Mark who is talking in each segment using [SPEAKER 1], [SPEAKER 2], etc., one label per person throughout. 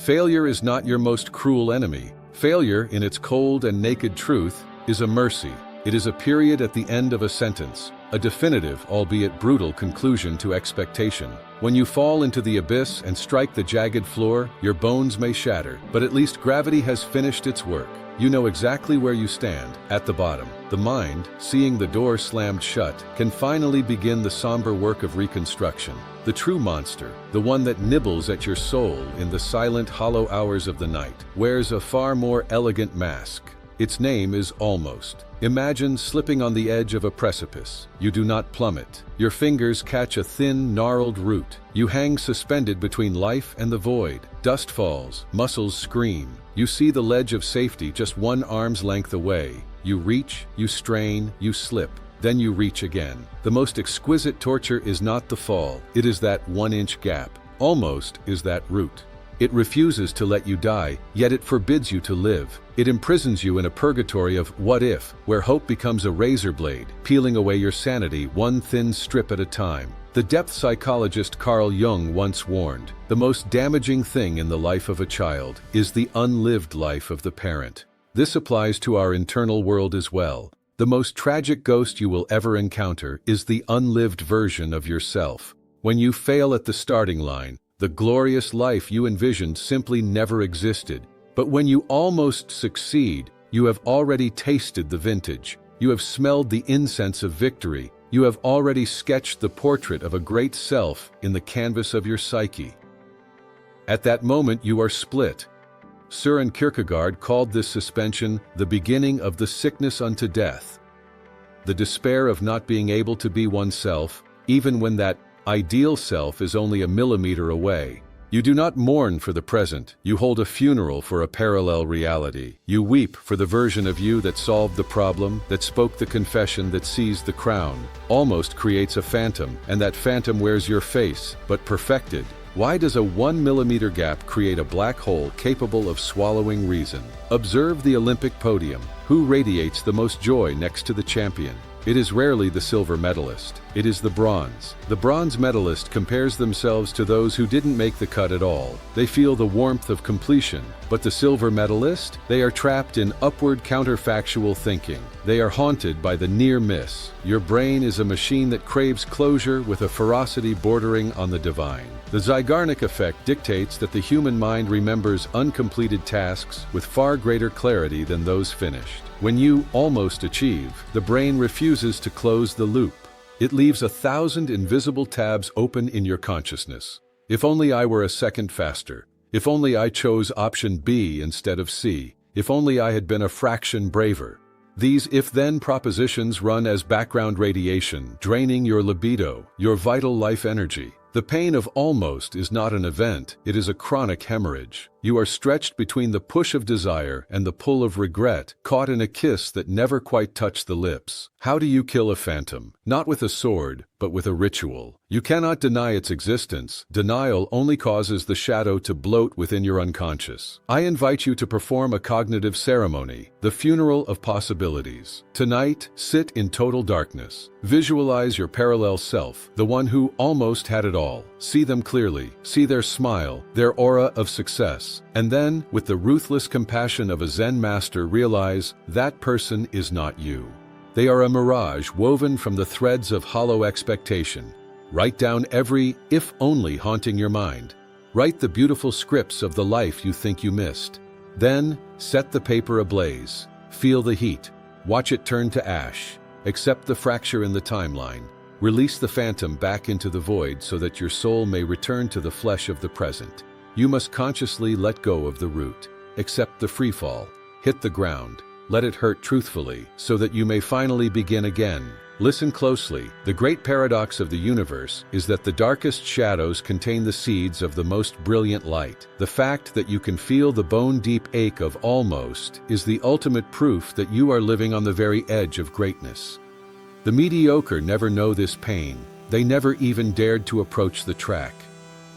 [SPEAKER 1] Failure is not your most cruel enemy. Failure, in its cold and naked truth, is a mercy. It is a period at the end of a sentence, a definitive, albeit brutal, conclusion to expectation. When you fall into the abyss and strike the jagged floor, your bones may shatter, but at least gravity has finished its work. You know exactly where you stand, at the bottom. The mind, seeing the door slammed shut, can finally begin the somber work of reconstruction. The true monster, the one that nibbles at your soul in the silent, hollow hours of the night, wears a far more elegant mask. Its name is almost. Imagine slipping on the edge of a precipice. You do not plummet. Your fingers catch a thin, gnarled root. You hang suspended between life and the void. Dust falls, muscles scream. You see the ledge of safety just one arm's length away. You reach, you strain, you slip. Then you reach again. The most exquisite torture is not the fall. It is that 1-inch gap. Almost is that root. It refuses to let you die, yet it forbids you to live. It imprisons you in a purgatory of what if, where hope becomes a razor blade, peeling away your sanity one thin strip at a time. The depth psychologist Carl Jung once warned, the most damaging thing in the life of a child is the unlived life of the parent. This applies to our internal world as well. The most tragic ghost you will ever encounter is the unlived version of yourself. When you fail at the starting line, the glorious life you envisioned simply never existed. But when you almost succeed, you have already tasted the vintage. You have smelled the incense of victory. You have already sketched the portrait of a great self in the canvas of your psyche. At that moment you are split. Søren Kierkegaard called this suspension the beginning of the sickness unto death. The despair of not being able to be oneself, even when that ideal self is only a millimeter away. You do not mourn for the present. You hold a funeral for a parallel reality. You weep for the version of you that solved the problem, that spoke the confession, that seized the crown. Almost creates a phantom, and that phantom wears your face, but perfected. Why does a 1 millimeter gap create a black hole capable of swallowing reason? Observe the Olympic podium. Who radiates the most joy next to the champion? It is rarely the silver medalist. It is the bronze. The bronze medalist compares themselves to those who didn't make the cut at all. They feel the warmth of completion. But the silver medalist? They are trapped in upward counterfactual thinking. They are haunted by the near miss. Your brain is a machine that craves closure with a ferocity bordering on the divine. The Zeigarnik effect dictates that the human mind remembers uncompleted tasks with far greater clarity than those finished. When you almost achieve, the brain refuses to close the loop. It leaves 1,000 invisible tabs open in your consciousness. If only I were a second faster. If only I chose option B instead of C. If only I had been a fraction braver. These if-then propositions run as background radiation, draining your libido, your vital life energy. The pain of almost is not an event, it is a chronic hemorrhage. You are stretched between the push of desire and the pull of regret, caught in a kiss that never quite touched the lips. How do you kill a phantom? Not with a sword, but with a ritual. You cannot deny its existence. Denial only causes the shadow to bloat within your unconscious. I invite you to perform a cognitive ceremony, the funeral of possibilities. Tonight, sit in total darkness. Visualize your parallel self, the one who almost had it all. See them clearly. See their smile, their aura of success. And then, with the ruthless compassion of a Zen master, realize that person is not you. They are a mirage woven from the threads of hollow expectation. Write down every if only haunting your mind. Write the beautiful scripts of the life you think you missed. Then, set the paper ablaze. Feel the heat. Watch it turn to ash. Accept the fracture in the timeline. Release the phantom back into the void so that your soul may return to the flesh of the present. You must consciously let go of the root. Accept the freefall. Hit the ground. Let it hurt truthfully, so that you may finally begin again. Listen closely. The great paradox of the universe is that the darkest shadows contain the seeds of the most brilliant light. The fact that you can feel the bone-deep ache of almost is the ultimate proof that you are living on the very edge of greatness. The mediocre never know this pain. They never even dared to approach the track.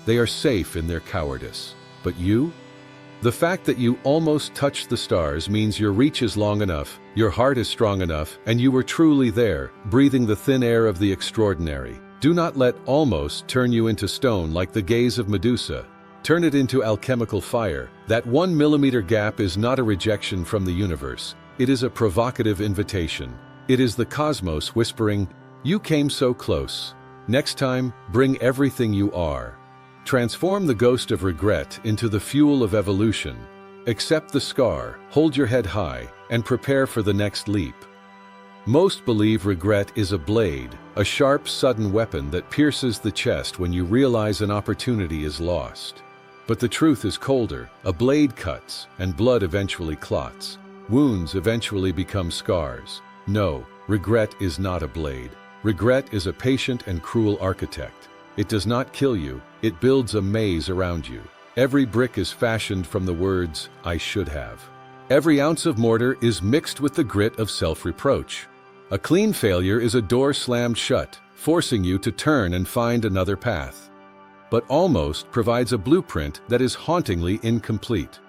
[SPEAKER 1] They are safe in their cowardice. But you? The fact that you almost touched the stars means your reach is long enough, your heart is strong enough, and you were truly there, breathing the thin air of the extraordinary. Do not let almost turn you into stone like the gaze of Medusa. Turn it into alchemical fire. That 1 millimeter gap is not a rejection from the universe. It is a provocative invitation. It is the cosmos whispering, "You came so close. Next time, bring everything you are." Transform the ghost of regret into the fuel of evolution. Accept the scar, hold your head high, and prepare for the next leap. Most believe regret is a blade, a sharp, sudden weapon that pierces the chest when you realize an opportunity is lost. But the truth is colder. A blade cuts, and blood eventually clots. Wounds eventually become scars. No, regret is not a blade. Regret is a patient and cruel architect. It does not kill you, it builds a maze around you. Every brick is fashioned from the words, "I should have." Every ounce of mortar is mixed with the grit of self-reproach. A clean failure is a door slammed shut, forcing you to turn and find another path. But almost provides a blueprint that is hauntingly incomplete.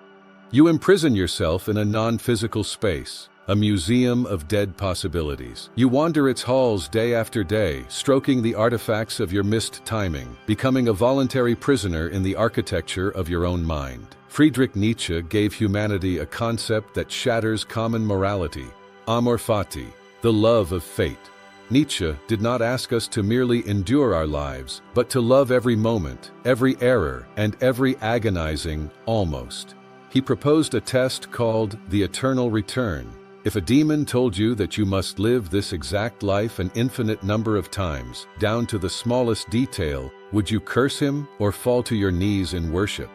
[SPEAKER 1] You imprison yourself in a non-physical space, a museum of dead possibilities. You wander its halls day after day, stroking the artifacts of your missed timing, becoming a voluntary prisoner in the architecture of your own mind. Friedrich Nietzsche gave humanity a concept that shatters common morality, amor fati, the love of fate. Nietzsche did not ask us to merely endure our lives, but to love every moment, every error, and every agonizing almost. He proposed a test called the eternal return. If a demon told you that you must live this exact life an infinite number of times, down to the smallest detail, would you curse him or fall to your knees in worship?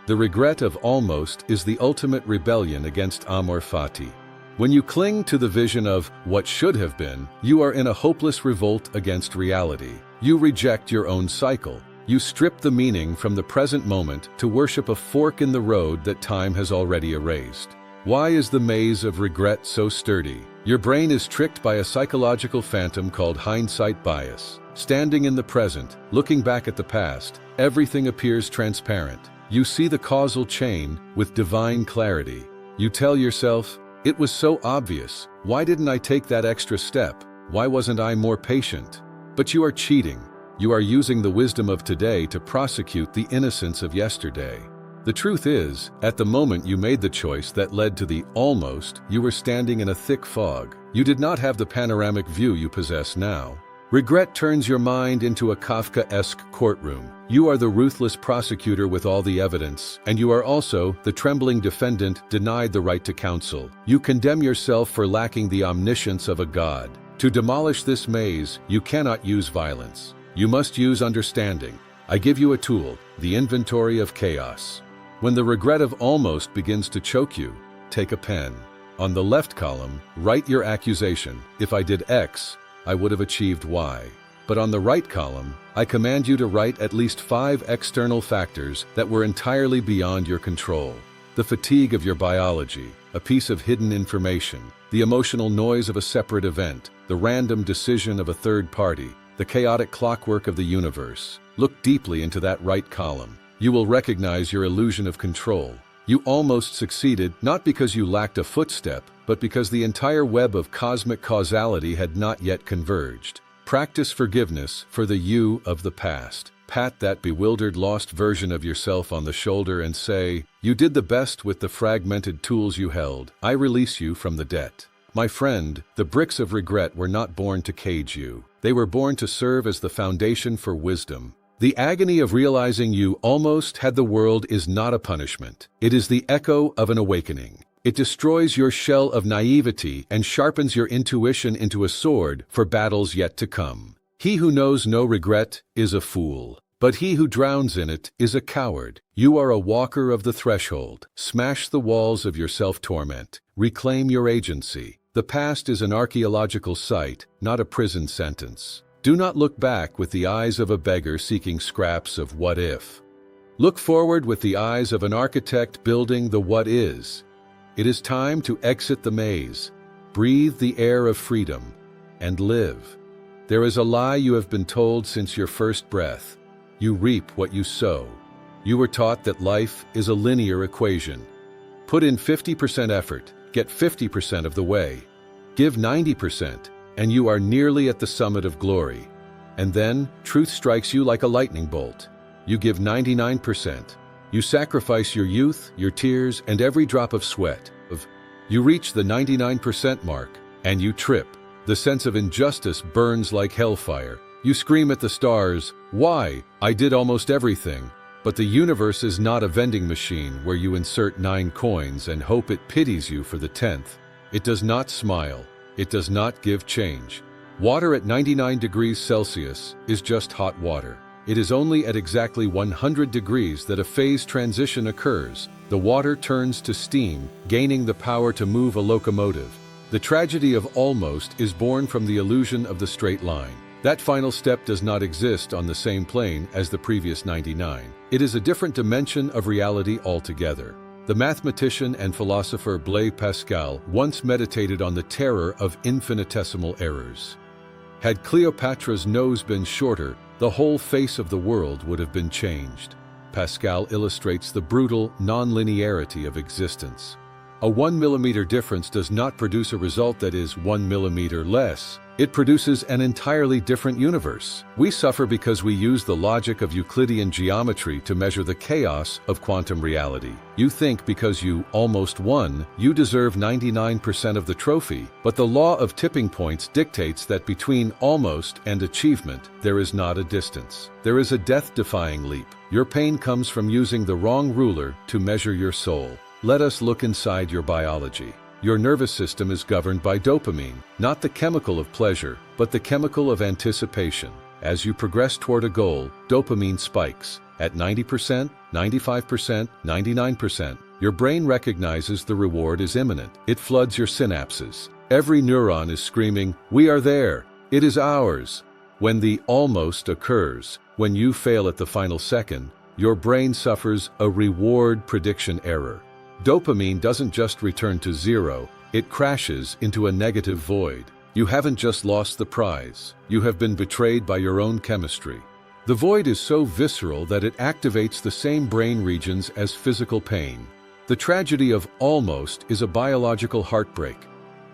[SPEAKER 1] The regret of almost is the ultimate rebellion against amor fati. When you cling to the vision of what should have been, you are in a hopeless revolt against reality. You reject your own cycle. You strip the meaning from the present moment to worship a fork in the road that time has already erased. Why is the maze of regret so sturdy? Your brain is tricked by a psychological phantom called hindsight bias. Standing in the present, looking back at the past, everything appears transparent. You see the causal chain with divine clarity. You tell yourself, "It was so obvious. Why didn't I take that extra step? Why wasn't I more patient?" But you are cheating. You are using the wisdom of today to prosecute the innocence of yesterday. The truth is, at the moment you made the choice that led to the almost, you were standing in a thick fog. You did not have the panoramic view you possess now. Regret turns your mind into a Kafkaesque courtroom. You are the ruthless prosecutor with all the evidence, and you are also the trembling defendant denied the right to counsel. You condemn yourself for lacking the omniscience of a god. To demolish this maze, you cannot use violence. You must use understanding. I give you a tool, the inventory of chaos. When the regret of almost begins to choke you, take a pen. On the left column, write your accusation. If I did X, I would have achieved Y. But on the right column, I command you to write at least 5 external factors that were entirely beyond your control. The fatigue of your biology, a piece of hidden information, the emotional noise of a separate event, the random decision of a third party, the chaotic clockwork of the universe. Look deeply into that right column. You will recognize your illusion of control. You almost succeeded, not because you lacked a footstep, but because the entire web of cosmic causality had not yet converged. Practice forgiveness for the you of the past. Pat that bewildered, lost version of yourself on the shoulder and say, "You did the best with the fragmented tools you held. I release you from the debt." My friend, the bricks of regret were not born to cage you. They were born to serve as the foundation for wisdom. The agony of realizing you almost had the world is not a punishment. It is the echo of an awakening. It destroys your shell of naivety and sharpens your intuition into a sword for battles yet to come. He who knows no regret is a fool, but he who drowns in it is a coward. You are a walker of the threshold. Smash the walls of your self-torment. Reclaim your agency. The past is an archaeological site, not a prison sentence. Do not look back with the eyes of a beggar seeking scraps of what if. Look forward with the eyes of an architect building the what is. It is time to exit the maze, breathe the air of freedom, and live. There is a lie you have been told since your first breath. You reap what you sow. You were taught that life is a linear equation. Put in 50% effort, get 50% of the way. Give 90%, and you are nearly at the summit of glory. And then, truth strikes you like a lightning bolt. You give 99%, You sacrifice your youth, your tears, and every drop of sweat. You reach the 99% mark, and you trip. The sense of injustice burns like hellfire. You scream at the stars, "Why? I did almost everything." But the universe is not a vending machine where you insert 9 coins and hope it pities you for the 10th. It does not smile. It does not give change. Water at 99 degrees Celsius is just hot water. It is only at exactly 100 degrees that a phase transition occurs. The water turns to steam, gaining the power to move a locomotive. The tragedy of almost is born from the illusion of the straight line. That final step does not exist on the same plane as the previous 99. It is a different dimension of reality altogether. The mathematician and philosopher Blaise Pascal once meditated on the terror of infinitesimal errors. Had Cleopatra's nose been shorter, the whole face of the world would have been changed. Pascal illustrates the brutal non-linearity of existence. A 1 millimeter difference does not produce a result that is 1 millimeter less. It produces an entirely different universe. We suffer because we use the logic of Euclidean geometry to measure the chaos of quantum reality. You think because you almost won, you deserve 99% of the trophy, but the law of tipping points dictates that between almost and achievement, there is not a distance. There is a death-defying leap. Your pain comes from using the wrong ruler to measure your soul. Let us look inside your biology. Your nervous system is governed by dopamine, not the chemical of pleasure, but the chemical of anticipation. As you progress toward a goal, dopamine spikes. At 90%, 95%, 99%, your brain recognizes the reward is imminent. It floods your synapses. Every neuron is screaming, "We are there! It is ours!" When the almost occurs, when you fail at the final second, your brain suffers a reward prediction error. Dopamine doesn't just return to zero, it crashes into a negative void. You haven't just lost the prize, you have been betrayed by your own chemistry. The void is so visceral that it activates the same brain regions as physical pain. The tragedy of almost is a biological heartbreak.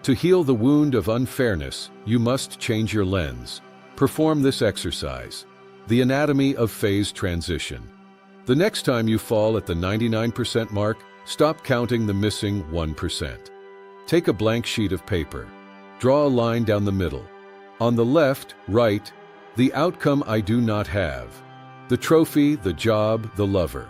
[SPEAKER 1] To heal the wound of unfairness, you must change your lens. Perform this exercise. The anatomy of phase transition. The next time you fall at the 99% mark, stop counting the missing 1%. Take a blank sheet of paper. Draw a line down the middle. On the left, write, "The outcome I do not have." The trophy, the job, the lover.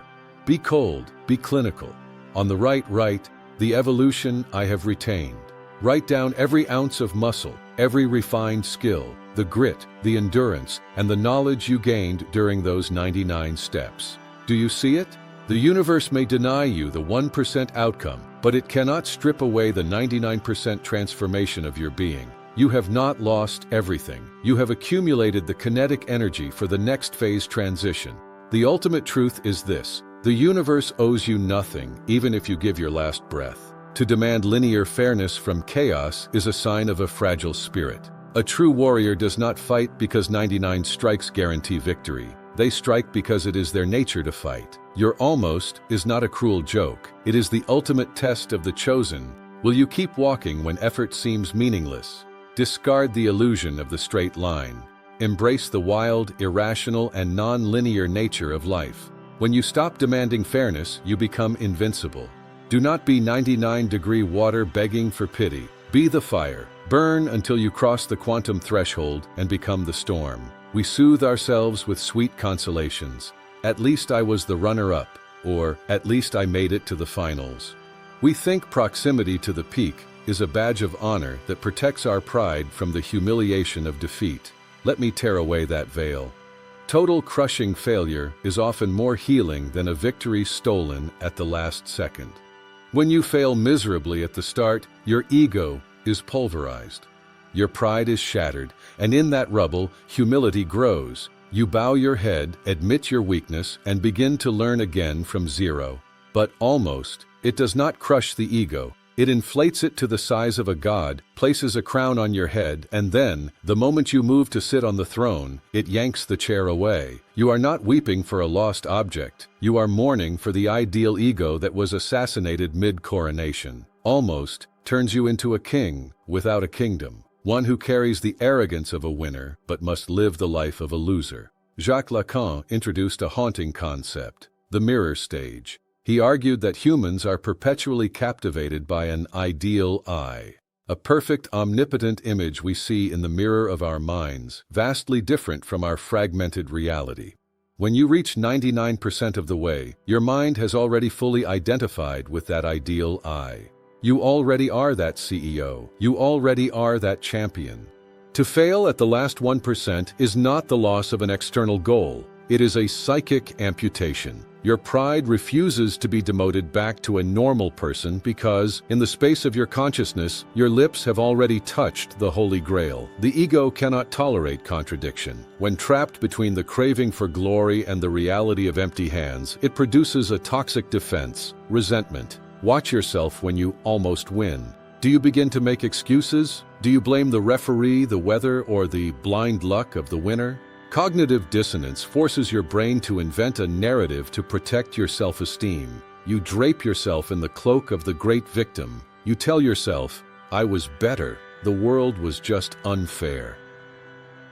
[SPEAKER 1] Be cold, be clinical. On the right, write, "The evolution I have retained." Write down every ounce of muscle, every refined skill, the grit, the endurance, and the knowledge you gained during those 99 steps. Do you see it? The universe may deny you the 1% outcome, but it cannot strip away the 99% transformation of your being. You have not lost everything. You have accumulated the kinetic energy for the next phase transition. The ultimate truth is this: the universe owes you nothing, even if you give your last breath. To demand linear fairness from chaos is a sign of a fragile spirit. A true warrior does not fight because 99 strikes guarantee victory. They strike because it is their nature to fight. Your almost is not a cruel joke. It is the ultimate test of the chosen. Will you keep walking when effort seems meaningless? Discard the illusion of the straight line. Embrace the wild, irrational, and non-linear nature of life. When you stop demanding fairness, you become invincible. Do not be 99-degree water begging for pity. Be the fire. Burn until you cross the quantum threshold and become the storm. We soothe ourselves with sweet consolations. At least I was the runner-up, or at least I made it to the finals. We think proximity to the peak is a badge of honor that protects our pride from the humiliation of defeat. Let me tear away that veil. Total crushing failure is often more healing than a victory stolen at the last second. When you fail miserably at the start, your ego is pulverized. Your pride is shattered, and in that rubble, humility grows. You bow your head, admit your weakness, and begin to learn again from zero. But almost, it does not crush the ego. It inflates it to the size of a god, places a crown on your head, and then, the moment you move to sit on the throne, it yanks the chair away. You are not weeping for a lost object. You are mourning for the ideal ego that was assassinated mid-coronation. Almost turns you into a king without a kingdom. One who carries the arrogance of a winner, but must live the life of a loser. Jacques Lacan introduced a haunting concept: the mirror stage. He argued that humans are perpetually captivated by an ideal I, a perfect, omnipotent image we see in the mirror of our minds, vastly different from our fragmented reality. When you reach 99% of the way, your mind has already fully identified with that ideal I. You already are that CEO. You already are that champion. To fail at the last 1% is not the loss of an external goal. It is a psychic amputation. Your pride refuses to be demoted back to a normal person because, in the space of your consciousness, your lips have already touched the Holy Grail. The ego cannot tolerate contradiction. When trapped between the craving for glory and the reality of empty hands, it produces a toxic defense, resentment. Watch yourself when you almost win. Do you begin to make excuses? Do you blame the referee, the weather, or the blind luck of the winner? Cognitive dissonance forces your brain to invent a narrative to protect your self-esteem. You drape yourself in the cloak of the great victim. You tell yourself, "I was better. The world was just unfair."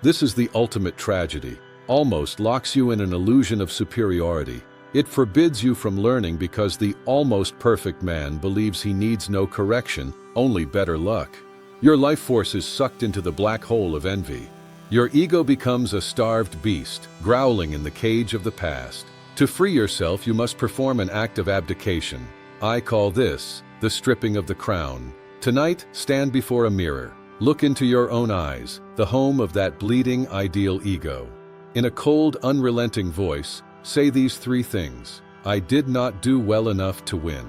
[SPEAKER 1] This is the ultimate tragedy. Almost locks you in an illusion of superiority. It forbids you from learning because the almost perfect man believes he needs no correction, only better luck. Your life force is sucked into the black hole of envy. Your ego becomes a starved beast, growling in the cage of the past. To free yourself, you must perform an act of abdication. I call this the stripping of the crown. Tonight, stand before a mirror. Look into your own eyes, the home of that bleeding ideal ego. In a cold, unrelenting voice, say these 3 things. I did not do well enough to win.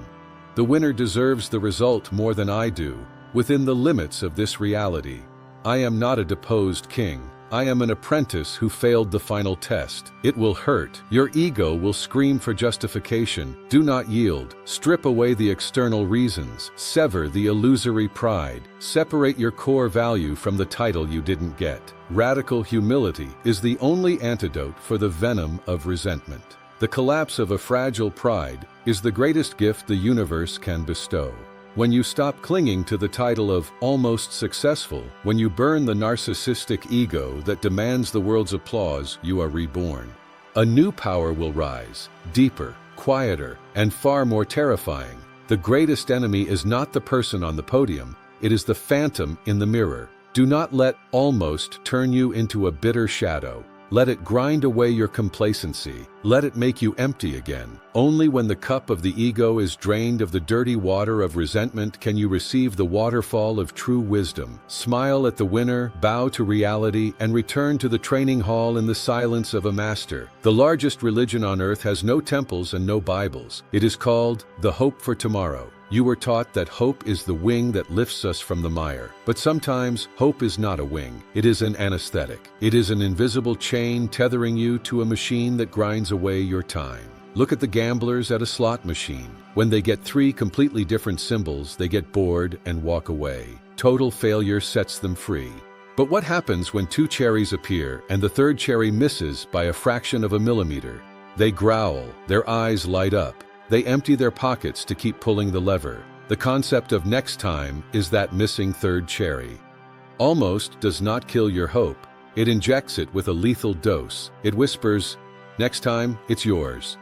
[SPEAKER 1] The winner deserves the result more than I do, within the limits of this reality. I am not a deposed king. I am an apprentice who failed the final test. It will hurt. Your ego will scream for justification. Do not yield. Strip away the external reasons. Sever the illusory pride. Separate your core value from the title you didn't get. Radical humility is the only antidote for the venom of resentment. The collapse of a fragile pride is the greatest gift the universe can bestow. When you stop clinging to the title of almost successful, when you burn the narcissistic ego that demands the world's applause, you are reborn. A new power will rise, deeper, quieter, and far more terrifying. The greatest enemy is not the person on the podium, it is the phantom in the mirror. Do not let almost turn you into a bitter shadow. Let it grind away your complacency. Let it make you empty again. Only when the cup of the ego is drained of the dirty water of resentment can you receive the waterfall of true wisdom. Smile at the winner, bow to reality, and return to the training hall in the silence of a master. The largest religion on earth has no temples and no Bibles. It is called the hope for tomorrow. You were taught that hope is the wing that lifts us from the mire. But sometimes, hope is not a wing. It is an anesthetic. It is an invisible chain tethering you to a machine that grinds away your time. Look at the gamblers at a slot machine. When they get 3 completely different symbols, they get bored and walk away. Total failure sets them free. But what happens when 2 cherries appear and the 3rd cherry misses by a fraction of a millimeter? They growl, their eyes light up. They empty their pockets to keep pulling the lever. The concept of next time is that missing 3rd cherry. Almost does not kill your hope. It injects it with a lethal dose. It whispers, next time, it's yours.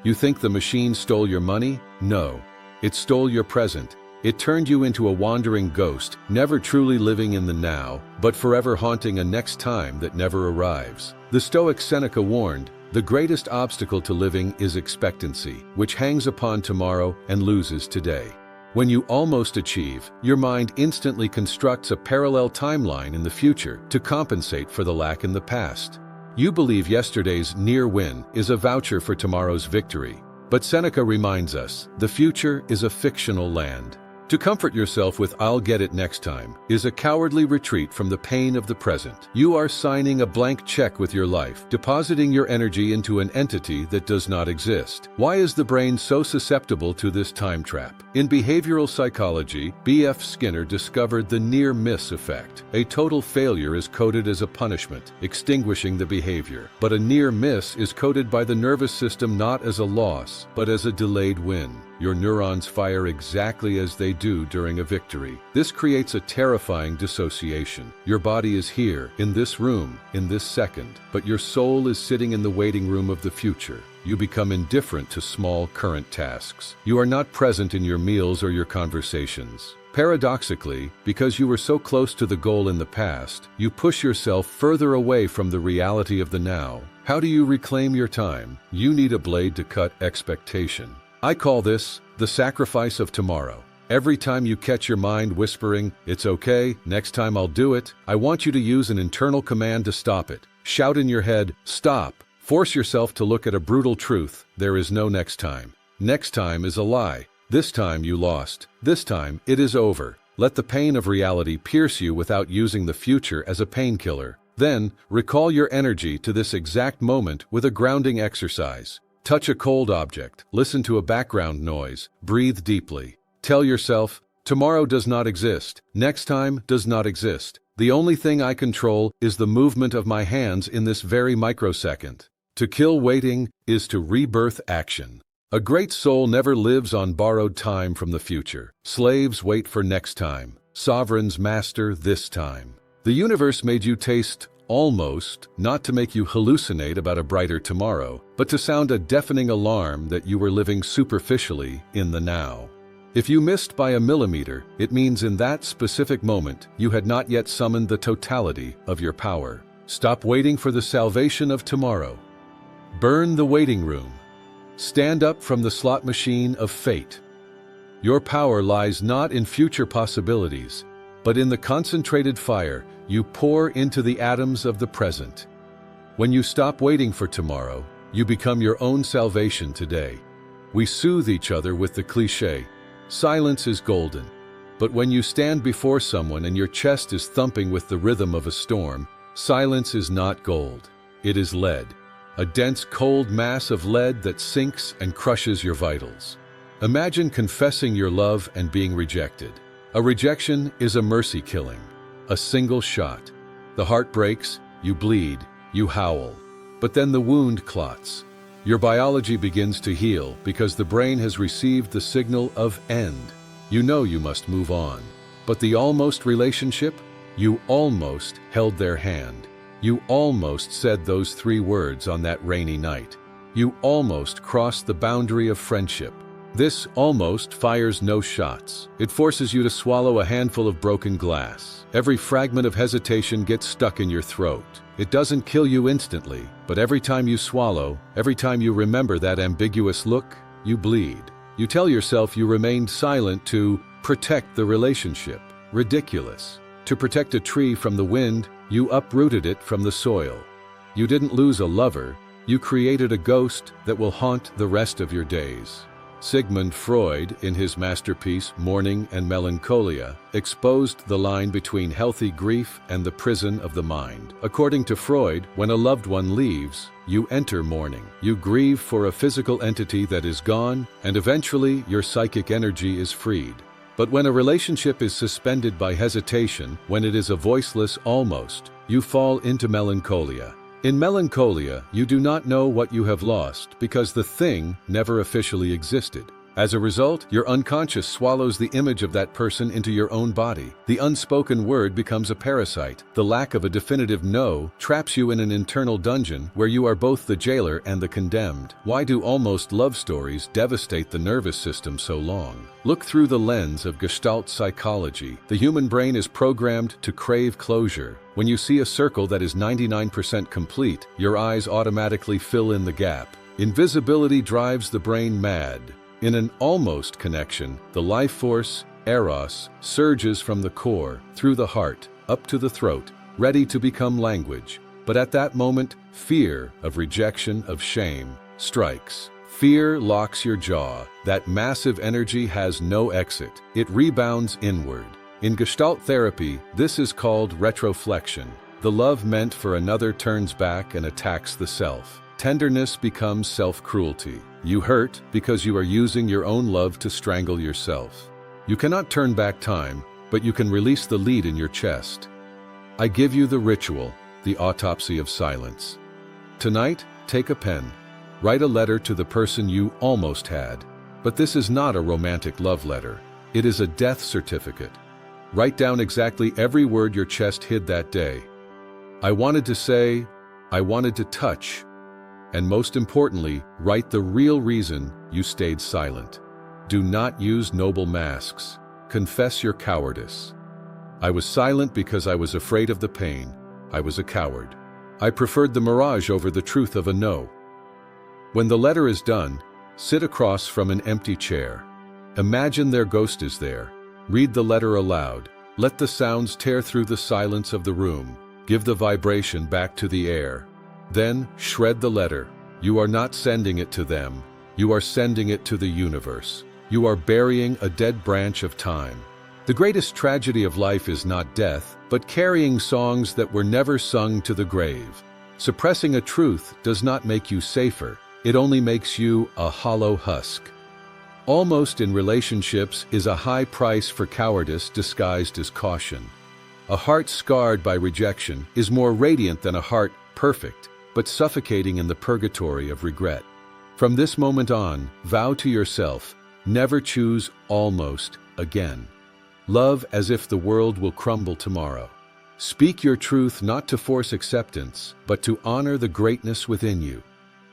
[SPEAKER 1] You think the machine stole your money? No. It stole your present. It turned you into a wandering ghost, never truly living in the now, but forever haunting a next time that never arrives. The Stoic Seneca warned, the greatest obstacle to living is expectancy, which hangs upon tomorrow and loses today. When you almost achieve, your mind instantly constructs a parallel timeline in the future to compensate for the lack in the past. You believe yesterday's near win is a voucher for tomorrow's victory. But Seneca reminds us, the future is a fictional land. To comfort yourself with "I'll get it next time" is a cowardly retreat from the pain of the present. You are signing a blank check with your life, depositing your energy into an entity that does not exist. Why is the brain so susceptible to this time trap? In behavioral psychology, B.F. Skinner discovered the near-miss effect. A total failure is coded as a punishment, extinguishing the behavior. But a near-miss is coded by the nervous system not as a loss, but as a delayed win. Your neurons fire exactly as they do during a victory. This creates a terrifying dissociation. Your body is here, in this room, in this second, but your soul is sitting in the waiting room of the future. you become indifferent to small current tasks. You are not present in your meals or your conversations. Paradoxically, because you were so close to the goal in the past, you push yourself further away from the reality of the now. How do you reclaim your time? You need a blade to cut expectation. I call this the sacrifice of tomorrow. Every time you catch your mind whispering, "It's okay, next time I'll do it," I want you to use an internal command to stop it. Shout in your head, "Stop." Force yourself to look at a brutal truth: there is no next time. Next time is a lie. This time you lost. This time it is over. Let the pain of reality pierce you without using the future as a painkiller. Then, recall your energy to this exact moment with a grounding exercise. Touch a cold object, listen to a background noise, breathe deeply. Tell yourself, tomorrow does not exist. Next time does not exist. The only thing I control is the movement of my hands in this very microsecond. To kill waiting is to rebirth action. A great soul never lives on borrowed time from the future. Slaves wait for next time. Sovereigns master this time. The universe made you taste almost, not to make you hallucinate about a brighter tomorrow, but to sound a deafening alarm that you were living superficially in the now. If you missed by a millimeter, it means in that specific moment you had not yet summoned the totality of your power. Stop waiting for the salvation of tomorrow. Burn the waiting room. Stand up from the slot machine of fate. Your power lies not in future possibilities, but in the concentrated fire you pour into the atoms of the present. When you stop waiting for tomorrow, you become your own salvation today. We soothe each other with the cliché, silence is golden. But when you stand before someone and your chest is thumping with the rhythm of a storm, silence is not gold, it is lead. A dense, cold mass of lead that sinks and crushes your vitals. Imagine confessing your love and being rejected. A rejection is a mercy killing. A single shot. The heart breaks, you bleed, you howl. But then the wound clots. Your biology begins to heal because the brain has received the signal of end. You know you must move on. But the almost relationship? You almost held their hand. You almost said those 3 words on that rainy night. You almost crossed the boundary of friendship. This almost fires no shots. It forces you to swallow a handful of broken glass. Every fragment of hesitation gets stuck in your throat. It doesn't kill you instantly, but every time you swallow, every time you remember that ambiguous look, you bleed. You tell yourself you remained silent to protect the relationship. Ridiculous. To protect a tree from the wind, you uprooted it from the soil. You didn't lose a lover, you created a ghost that will haunt the rest of your days. Sigmund Freud, in his masterpiece Mourning and Melancholia, exposed the line between healthy grief and the prison of the mind. According to Freud, when a loved one leaves, you enter mourning. You grieve for a physical entity that is gone, and eventually your psychic energy is freed. But when a relationship is suspended by hesitation, when it is a voiceless almost, you fall into melancholia. In melancholia, you do not know what you have lost because the thing never officially existed. As a result, your unconscious swallows the image of that person into your own body. The unspoken word becomes a parasite. The lack of a definitive no traps you in an internal dungeon where you are both the jailer and the condemned. Why do almost love stories devastate the nervous system so long? Look through the lens of Gestalt psychology. The human brain is programmed to crave closure. When you see a circle that is 99% complete, your eyes automatically fill in the gap. Invisibility drives the brain mad. In an almost connection, the life force, eros, surges from the core, through the heart, up to the throat, ready to become language. But at that moment, fear of rejection, of shame, strikes. Fear locks your jaw. That massive energy has no exit. It rebounds inward. In Gestalt therapy, this is called retroflexion. The love meant for another turns back and attacks the self. Tenderness becomes self-cruelty. You hurt because you are using your own love to strangle yourself. You cannot turn back time, but you can release the lead in your chest. I give you the ritual, the autopsy of silence. Tonight, take a pen. Write a letter to the person you almost had. But this is not a romantic love letter. It is a death certificate. Write down exactly every word your chest hid that day. I wanted to say, I wanted to touch. And most importantly, write the real reason you stayed silent. Do not use noble masks. Confess your cowardice. I was silent because I was afraid of the pain. I was a coward. I preferred the mirage over the truth of a no. When the letter is done, sit across from an empty chair. Imagine their ghost is there. Read the letter aloud. Let the sounds tear through the silence of the room. Give the vibration back to the air. Then, shred the letter. You are not sending it to them. You are sending it to the universe. You are burying a dead branch of time. The greatest tragedy of life is not death, but carrying songs that were never sung to the grave. Suppressing a truth does not make you safer. It only makes you a hollow husk. Almost in relationships is a high price for cowardice disguised as caution. A heart scarred by rejection is more radiant than a heart perfect, but suffocating in the purgatory of regret. From this moment on, vow to yourself, never choose almost again. Love as if the world will crumble tomorrow. Speak your truth not to force acceptance, but to honor the greatness within you.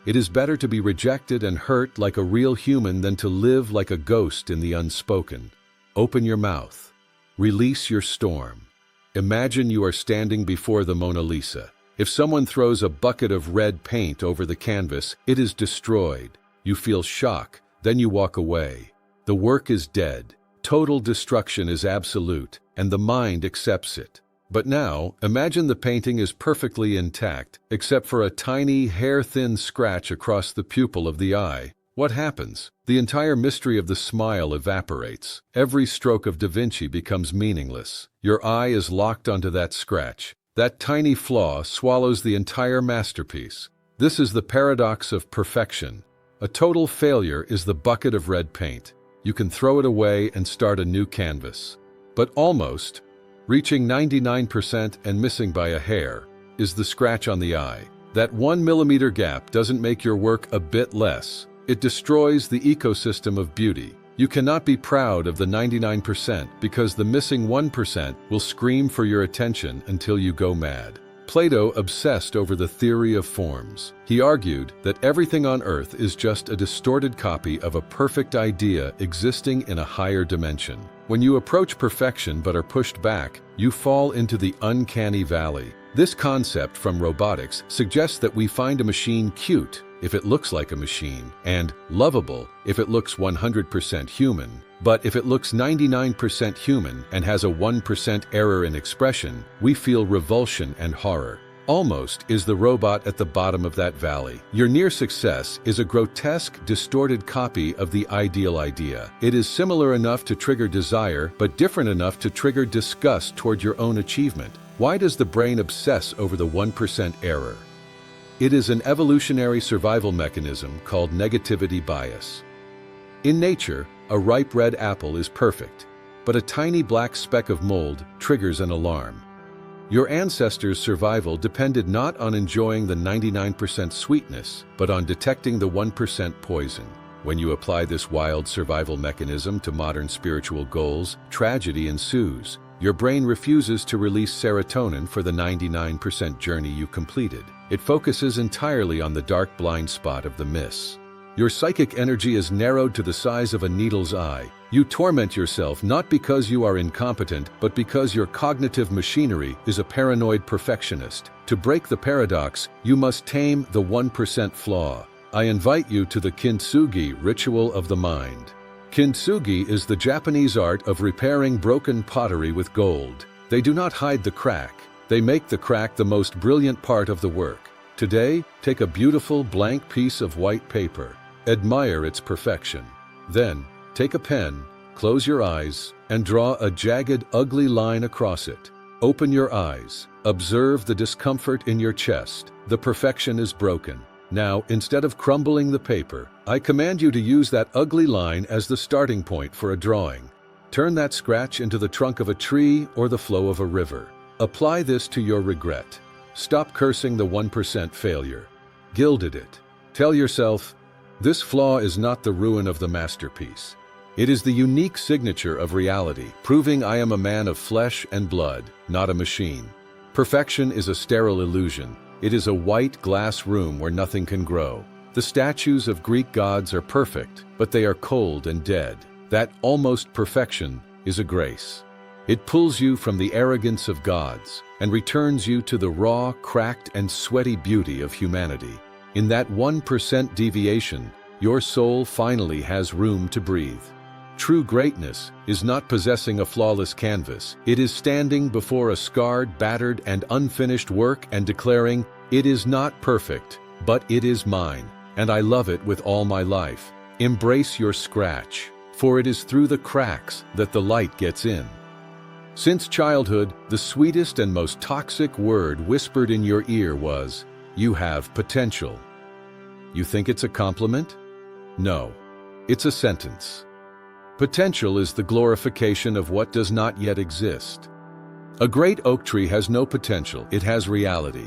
[SPEAKER 1] It is better to be rejected and hurt like a real human than to live like a ghost in the unspoken. Open your mouth. Release your storm. Imagine you are standing before the Mona Lisa. If someone throws a bucket of red paint over the canvas, it is destroyed. You feel shock, then you walk away. The work is dead. Total destruction is absolute, and the mind accepts it. But now, imagine the painting is perfectly intact, except for a tiny, hair-thin scratch across the pupil of the eye. What happens? The entire mystery of the smile evaporates. Every stroke of Da Vinci becomes meaningless. Your eye is locked onto that scratch. That tiny flaw swallows the entire masterpiece. This is the paradox of perfection. A total failure is the bucket of red paint. You can throw it away and start a new canvas. But almost, reaching 99% and missing by a hair, is the scratch on the eye. That 1 millimeter gap doesn't make your work a bit less. It destroys the ecosystem of beauty. You cannot be proud of the 99% because the missing 1% will scream for your attention until you go mad. Plato obsessed over the theory of forms. He argued that everything on earth is just a distorted copy of a perfect idea existing in a higher dimension. When you approach perfection but are pushed back, you fall into the uncanny valley. This concept from robotics suggests that we find a machine cute if it looks like a machine, and lovable if it looks 100% human. But if it looks 99% human and has a 1% error in expression, we feel revulsion and horror. Almost is the robot at the bottom of that valley. Your near success is a grotesque, distorted copy of the ideal idea. It is similar enough to trigger desire, but different enough to trigger disgust toward your own achievement. Why does the brain obsess over the 1% error? It is an evolutionary survival mechanism called negativity bias. In nature, a ripe red apple is perfect, but a tiny black speck of mold triggers an alarm. Your ancestors' survival depended not on enjoying the 99% sweetness, but on detecting the 1% poison. When you apply this wild survival mechanism to modern spiritual goals, tragedy ensues. Your brain refuses to release serotonin for the 99% journey you completed. It focuses entirely on the dark blind spot of the miss. Your psychic energy is narrowed to the size of a needle's eye. You torment yourself not because you are incompetent, but because your cognitive machinery is a paranoid perfectionist. To break the paradox, you must tame the 1% flaw. I invite you to the kintsugi ritual of the mind. Kintsugi is the Japanese art of repairing broken pottery with gold. They do not hide the crack. They make the crack the most brilliant part of the work. Today, take a beautiful blank piece of white paper. Admire its perfection. Then, take a pen, close your eyes, and draw a jagged, ugly line across it. Open your eyes. Observe the discomfort in your chest. The perfection is broken. Now, instead of crumbling the paper, I command you to use that ugly line as the starting point for a drawing. Turn that scratch into the trunk of a tree or the flow of a river. Apply this to your regret. Stop cursing the 1% failure. Gilded it. Tell yourself, this flaw is not the ruin of the masterpiece. It is the unique signature of reality, proving I am a man of flesh and blood, not a machine. Perfection is a sterile illusion. It is a white glass room where nothing can grow. The statues of Greek gods are perfect, but they are cold and dead. That almost perfection is a grace. It pulls you from the arrogance of gods and returns you to the raw, cracked, and sweaty beauty of humanity. In that 1% deviation, your soul finally has room to breathe. True greatness is not possessing a flawless canvas. It is standing before a scarred, battered, and unfinished work and declaring, "It is not perfect, but it is mine, and I love it with all my life." Embrace your scratch, for it is through the cracks that the light gets in. Since childhood, the sweetest and most toxic word whispered in your ear was, "You have potential." You think it's a compliment? No, it's a sentence. Potential is the glorification of what does not yet exist. A great oak tree has no potential, it has reality.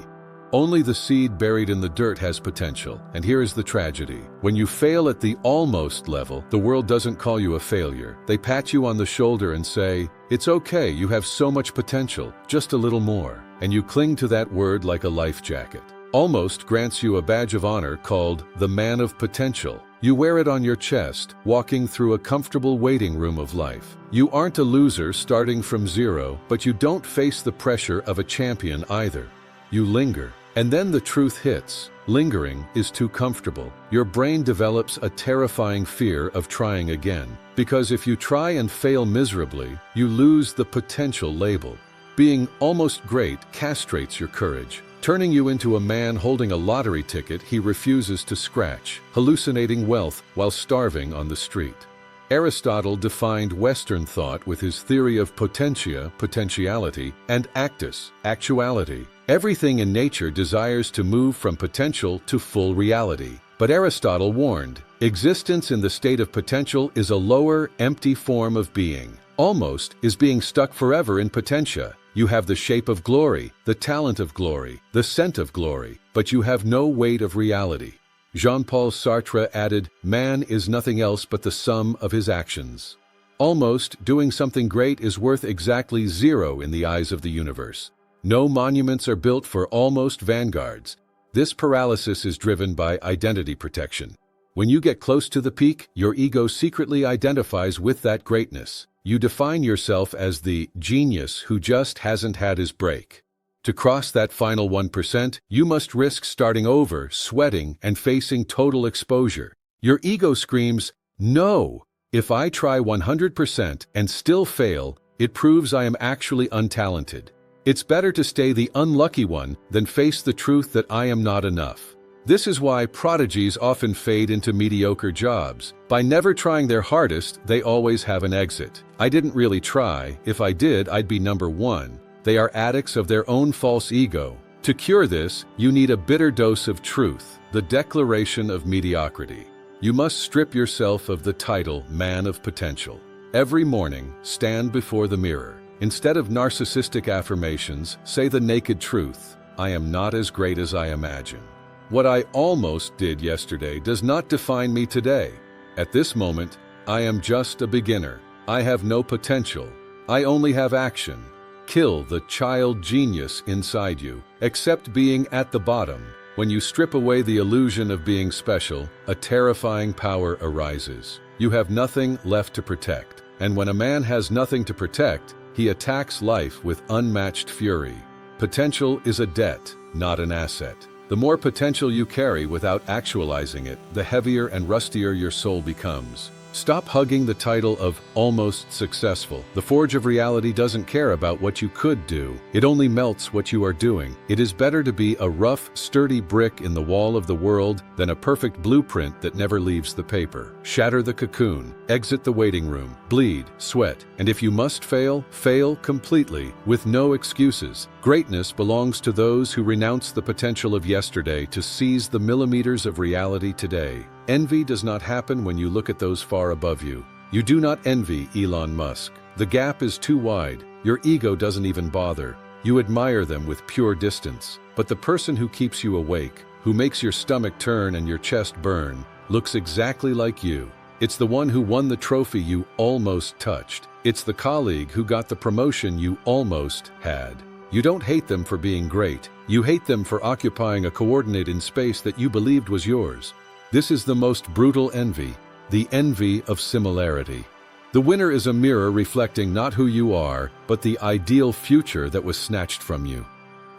[SPEAKER 1] Only the seed buried in the dirt has potential, and here is the tragedy. When you fail at the almost level, the world doesn't call you a failure. They pat you on the shoulder and say, "It's okay, you have so much potential, just a little more." And you cling to that word like a life jacket. Almost grants you a badge of honor called the man of potential. You wear it on your chest, walking through a comfortable waiting room of life. You aren't a loser starting from zero, but you don't face the pressure of a champion either. You linger, and then the truth hits. Lingering is too comfortable. Your brain develops a terrifying fear of trying again, because if you try and fail miserably, you lose the potential label. Being almost great castrates your courage, turning you into a man holding a lottery ticket he refuses to scratch, hallucinating wealth while starving on the street. Aristotle defined Western thought with his theory of potentia, potentiality, and actus, actuality. Everything in nature desires to move from potential to full reality. But Aristotle warned, existence in the state of potential is a lower, empty form of being. Almost is being stuck forever in potentia. You have the shape of glory, the talent of glory, the scent of glory, but you have no weight of reality. Jean-Paul Sartre added, "Man is nothing else but the sum of his actions." Almost doing something great is worth exactly zero in the eyes of the universe. No monuments are built for almost vanguards. This paralysis is driven by identity protection. When you get close to the peak, your ego secretly identifies with that greatness. You define yourself as the genius who just hasn't had his break. To cross that final 1%, you must risk starting over, sweating, and facing total exposure. Your ego screams, "No! If I try 100% and still fail, it proves I am actually untalented. It's better to stay the unlucky one than face the truth that I am not enough." This is why prodigies often fade into mediocre jobs. By never trying their hardest, they always have an exit. "I didn't really try. If I did, I'd be number one." They are addicts of their own false ego. To cure this, you need a bitter dose of truth, the declaration of mediocrity. You must strip yourself of the title Man of Potential. Every morning, stand before the mirror. Instead of narcissistic affirmations, say the naked truth. I am not as great as I imagine. What I almost did yesterday does not define me today. At this moment, I am just a beginner. I have no potential. I only have action. Kill the child genius inside you. Accept being at the bottom. When you strip away the illusion of being special, a terrifying power arises. You have nothing left to protect. And when a man has nothing to protect, he attacks life with unmatched fury. Potential is a debt, not an asset. The more potential you carry without actualizing it, the heavier and rustier your soul becomes. Stop hugging the title of almost successful. The forge of reality doesn't care about what you could do. It only melts what you are doing. It is better to be a rough, sturdy brick in the wall of the world than a perfect blueprint that never leaves the paper. Shatter the cocoon, exit the waiting room, bleed, sweat, and if you must fail, fail completely, with no excuses. Greatness belongs to those who renounce the potential of yesterday to seize the millimeters of reality today. Envy does not happen when you look at those far above you. You do not envy Elon Musk. The gap is too wide. Your ego doesn't even bother. You admire them with pure distance. But the person who keeps you awake, who makes your stomach turn and your chest burn, looks exactly like you. It's the one who won the trophy you almost touched. It's the colleague who got the promotion you almost had. You don't hate them for being great. You hate them for occupying a coordinate in space that you believed was yours. This is the most brutal envy, the envy of similarity. The winner is a mirror reflecting not who you are, but the ideal future that was snatched from you.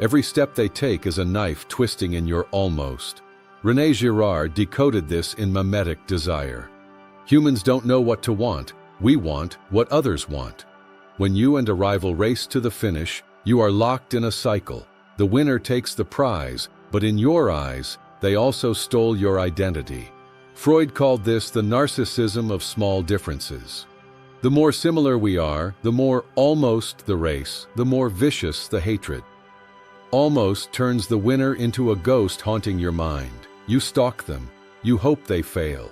[SPEAKER 1] Every step they take is a knife twisting in your almost. René Girard decoded this in Mimetic Desire. Humans don't know what to want, we want what others want. When you and a rival race to the finish, you are locked in a cycle. The winner takes the prize, but in your eyes, they also stole your identity. Freud called this the narcissism of small differences. The more similar we are, the more almost the race, the more vicious the hatred. Almost turns the winner into a ghost haunting your mind. You stalk them. You hope they fail.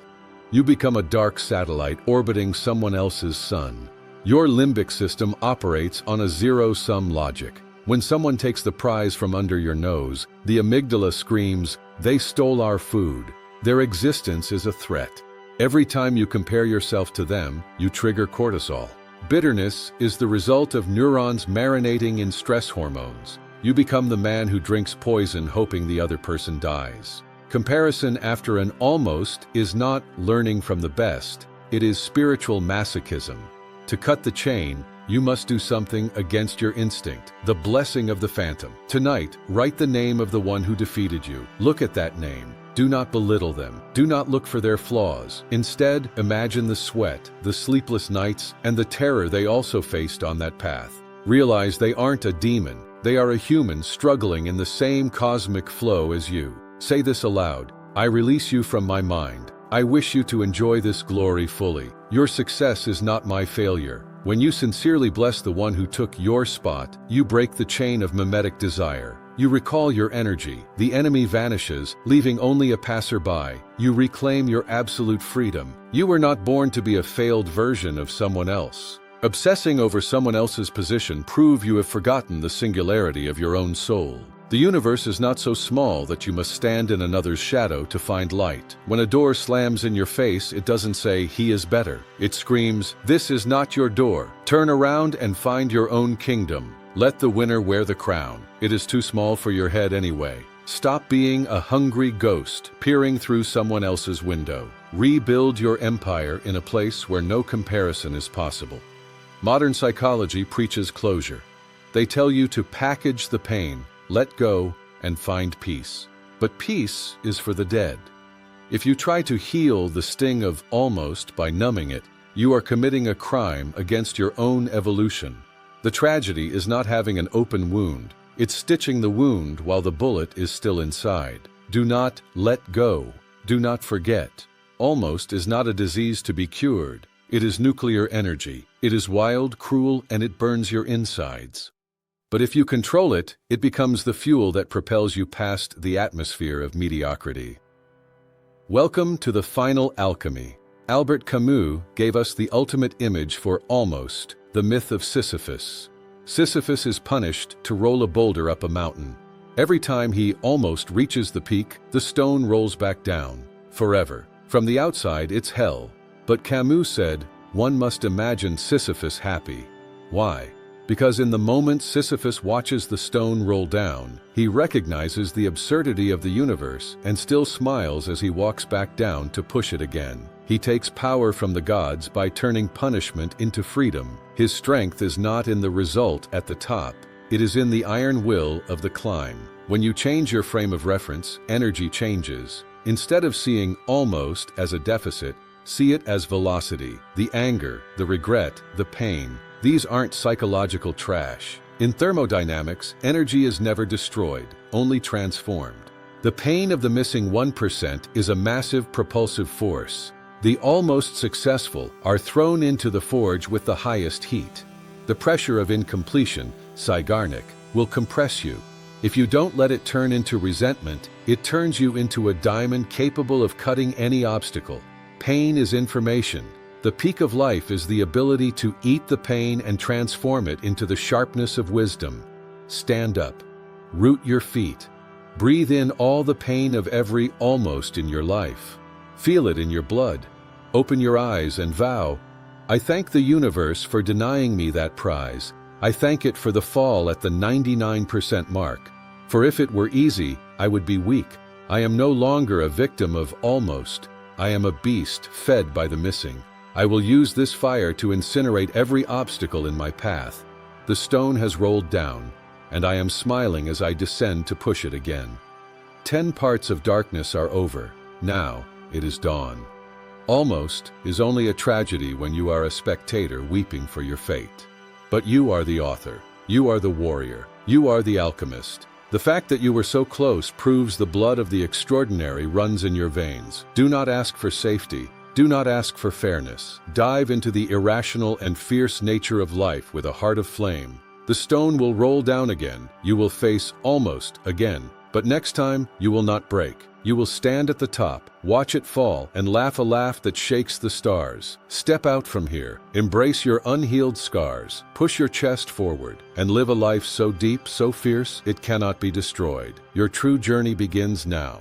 [SPEAKER 1] You become a dark satellite orbiting someone else's sun. Your limbic system operates on a zero-sum logic. When someone takes the prize from under your nose, the amygdala screams, "They stole our food." Their existence is a threat. Every time you compare yourself to them, you trigger cortisol. Bitterness is the result of neurons marinating in stress hormones. You become the man who drinks poison hoping the other person dies. Comparison after an almost is not learning from the best, it is spiritual masochism. To cut the chain, you must do something against your instinct, the blessing of the phantom. Tonight, write the name of the one who defeated you. Look at that name. Do not belittle them. Do not look for their flaws. Instead, imagine the sweat, the sleepless nights, and the terror they also faced on that path. Realize they aren't a demon. They are a human struggling in the same cosmic flow as you. Say this aloud. I release you from my mind. I wish you to enjoy this glory fully. Your success is not my failure. When you sincerely bless the one who took your spot, you break the chain of mimetic desire. You recall your energy. The enemy vanishes, leaving only a passerby. You reclaim your absolute freedom. You were not born to be a failed version of someone else. Obsessing over someone else's position proves you have forgotten the singularity of your own soul. The universe is not so small that you must stand in another's shadow to find light. When a door slams in your face, it doesn't say, "He is better." It screams, "This is not your door. Turn around and find your own kingdom." Let the winner wear the crown. It is too small for your head anyway. Stop being a hungry ghost peering through someone else's window. Rebuild your empire in a place where no comparison is possible. Modern psychology preaches closure. They tell you to package the pain, let go, and find peace. But peace is for the dead. If you try to heal the sting of almost by numbing it, you are committing a crime against your own evolution. The tragedy is not having an open wound. It's stitching the wound while the bullet is still inside. Do not let go. Do not forget. Almost is not a disease to be cured. It is nuclear energy. It is wild, cruel, and it burns your insides. But if you control it, it becomes the fuel that propels you past the atmosphere of mediocrity. Welcome to the final alchemy. Albert Camus gave us the ultimate image for almost, the myth of Sisyphus. Sisyphus is punished to roll a boulder up a mountain. Every time he almost reaches the peak, the stone rolls back down, forever. From the outside, it's hell. But Camus said, one must imagine Sisyphus happy. Why? Because in the moment Sisyphus watches the stone roll down, he recognizes the absurdity of the universe and still smiles as he walks back down to push it again. He takes power from the gods by turning punishment into freedom. His strength is not in the result at the top. It is in the iron will of the climb. When you change your frame of reference, energy changes. Instead of seeing almost as a deficit, see it as velocity. The anger, the regret, the pain. These aren't psychological trash. In thermodynamics, energy is never destroyed, only transformed. The pain of the missing 1% is a massive propulsive force. The almost successful are thrown into the forge with the highest heat. The pressure of incompletion, Zeigarnik, will compress you. If you don't let it turn into resentment, it turns you into a diamond capable of cutting any obstacle. Pain is information. The peak of life is the ability to eat the pain and transform it into the sharpness of wisdom. Stand up. Root your feet. Breathe in all the pain of every almost in your life. Feel it in your blood. Open your eyes and vow, I thank the universe for denying me that prize. I thank it for the fall at the 99% mark. For if it were easy, I would be weak. I am no longer a victim of almost. I am a beast fed by the missing. I will use this fire to incinerate every obstacle in my path. The stone has rolled down, and I am smiling as I descend to push it again. 10 parts of darkness are over. Now it is dawn. Almost is only a tragedy when you are a spectator weeping for your fate. But you are the author. You are the warrior. You are the alchemist. The fact that you were so close proves the blood of the extraordinary runs in your veins. Do not ask for safety. Do not ask for fairness. Dive into the irrational and fierce nature of life with a heart of flame. The stone will roll down again. You will face almost again. But next time, you will not break. You will stand at the top, watch it fall, and laugh a laugh that shakes the stars. Step out from here. Embrace your unhealed scars. Push your chest forward, and live a life so deep, so fierce, it cannot be destroyed. Your true journey begins now.